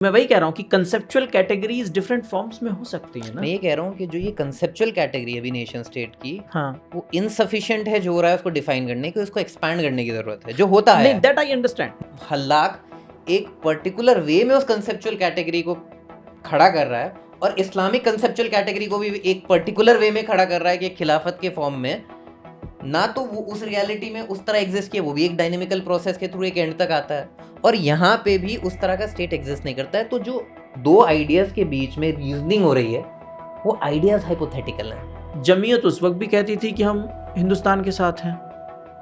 मैं वही कह रहा हूँ कि कंसेप्चुअल कैटेगरीज डिफरेंट फॉर्म्स में हो सकती है ना। मैं ये कह रहा हूँ कि जो ये कंसेप्चुअल कैटेगरी है अभी नेशन स्टेट की, हाँ, वो इनसफिशिएंट है जो हो रहा है उसको डिफाइन करने की, उसको एक्सपैंड करने की जरूरत है, जो होता है। नहीं, दैट आई अंडरस्टैंड। हल्लाक एक पर्टिकुलर वे में उस कंसेप्चुअल कैटेगरी को खड़ा कर रहा है, और इस्लामिक कंसेप्चुअल कैटेगरी को भी एक पर्टिकुलर वे में खड़ा कर रहा है कि खिलाफत के फॉर्म में, ना तो वो उस रियलिटी में उस तरह एग्जिस्ट किया, वो भी एक डायनेमिकल प्रोसेस के थ्रू एक एंड तक आता है, और यहाँ पे भी उस तरह का स्टेट एग्जिस्ट नहीं करता है। तो जो दो आइडियाज के बीच में रीजनिंग हो रही है, वो आइडियाज हाइपोथेटिकल हैं। जमीयत उस वक्त भी कहती थी कि हम हिंदुस्तान के साथ हैं,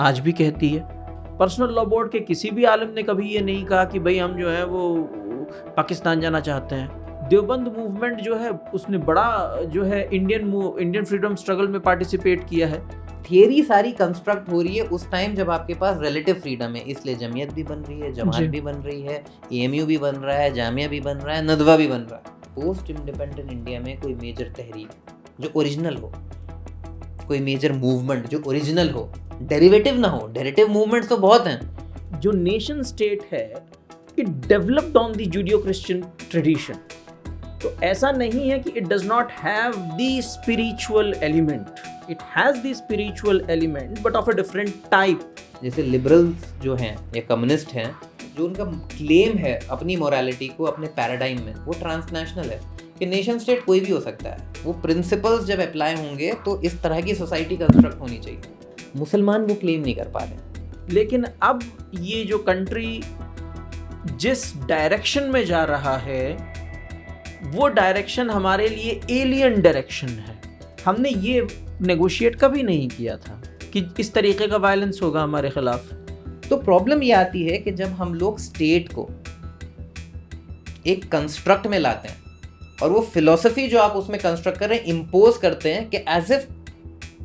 आज भी कहती है। पर्सनल लॉ बोर्ड के किसी भी आलिम ने कभी ये नहीं कहा कि भाई हम जो है वो पाकिस्तान जाना चाहते हैं। देवबंद मूवमेंट जो है उसने बड़ा जो है इंडियन फ्रीडम स्ट्रगल में पार्टिसिपेट किया है। थियरी सारी कंस्ट्रक्ट हो रही है उस टाइम जब आपके पास रिलेटिव फ्रीडम है, इसलिए जमीयत भी बन रही है, जमात भी बन रही है, एएमयू भी बन रहा है, जामिया भी बन रहा है, नदवा भी बन रहा है। पोस्ट इंडिपेंडेंट इंडिया में कोई मेजर तहरीक जो ओरिजिनल हो, कोई मेजर मूवमेंट जो ओरिजिनल हो, डेरिवेटिव ना हो। डेरिवेटिव मूवमेंट्स तो बहुत हैं। जो नेशन स्टेट है it developed on the Zudio Christian tradition. तो ऐसा नहीं है कि it does not have the spiritual element, it has the spiritual element but of a different type. जैसे लिबरल्स जो हैं या कम्युनिस्ट हैं, जो उनका क्लेम है अपनी मोरालिटी को अपने पैराडाइम में, वो ट्रांसनेशनल है कि नेशन स्टेट कोई भी हो सकता है। वो प्रिंसिपल्स जब अप्लाई होंगे तो इस तरह की सोसाइटी कंस्ट्रक्ट होनी चाहिए। मुसलमान वो क्लेम नहीं कर पा रहे। लेकिन अब ये जो कंट्री जिस डायरेक्शन में जा रहा है वो डायरेक्शन हमारे लिए एलियन डायरेक्शन है। हमने ये नेगोशिएट कभी नहीं किया था कि इस तरीके का वायलेंस होगा हमारे खिलाफ। तो प्रॉब्लम ये आती है कि जब हम लोग स्टेट को एक कंस्ट्रक्ट में लाते हैं और वो फिलॉसफी जो आप उसमें कंस्ट्रक्ट कर रहे हैं इम्पोज करते हैं कि एज इफ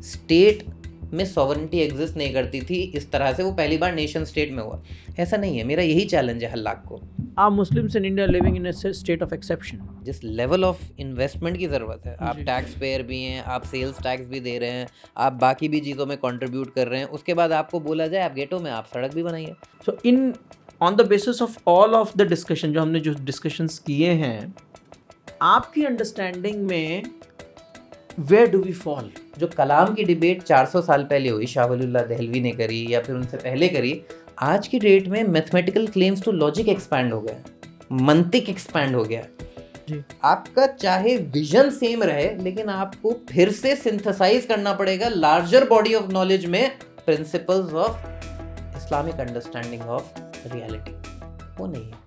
स्टेट में सॉवरेनिटी एग्जिस्ट नहीं करती थी इस तरह से, वो पहली बार नेशन स्टेट में हुआ। ऐसा नहीं है। मेरा यही चैलेंज है हल्लाक को। आप Muslims in India living in A state of exception. जिस लेवल ऑफ इन्वेस्टमेंट की ज़रूरत है, आप टैक्स पेयर भी हैं, आप सेल्स टैक्स भी दे रहे हैं, आप बाकी भी चीज़ों में कंट्रीब्यूट कर रहे हैं, उसके बाद आपको बोला जाए आप गेटो में आप सड़क भी बनाइए। So in on the basis of all of the discussion जो हमने जो डिस्कशंस किए हैं, आपकी अंडरस्टैंडिंग में वेयर डू वी फॉल? जो कलाम की डिबेट 400 साल पहले हुई, शाह वलीउल्लाह दहलवी ने करी या फिर उनसे पहले करी, आज की डेट में mathematical claims to logic expand हो गया, मंतिक एक्सपैंड हो गया जी। आपका चाहे विजन सेम रहे, लेकिन आपको फिर से सिंथेसाइज करना पड़ेगा लार्जर बॉडी ऑफ नॉलेज में principles of Islamic understanding of reality. वो नहीं है।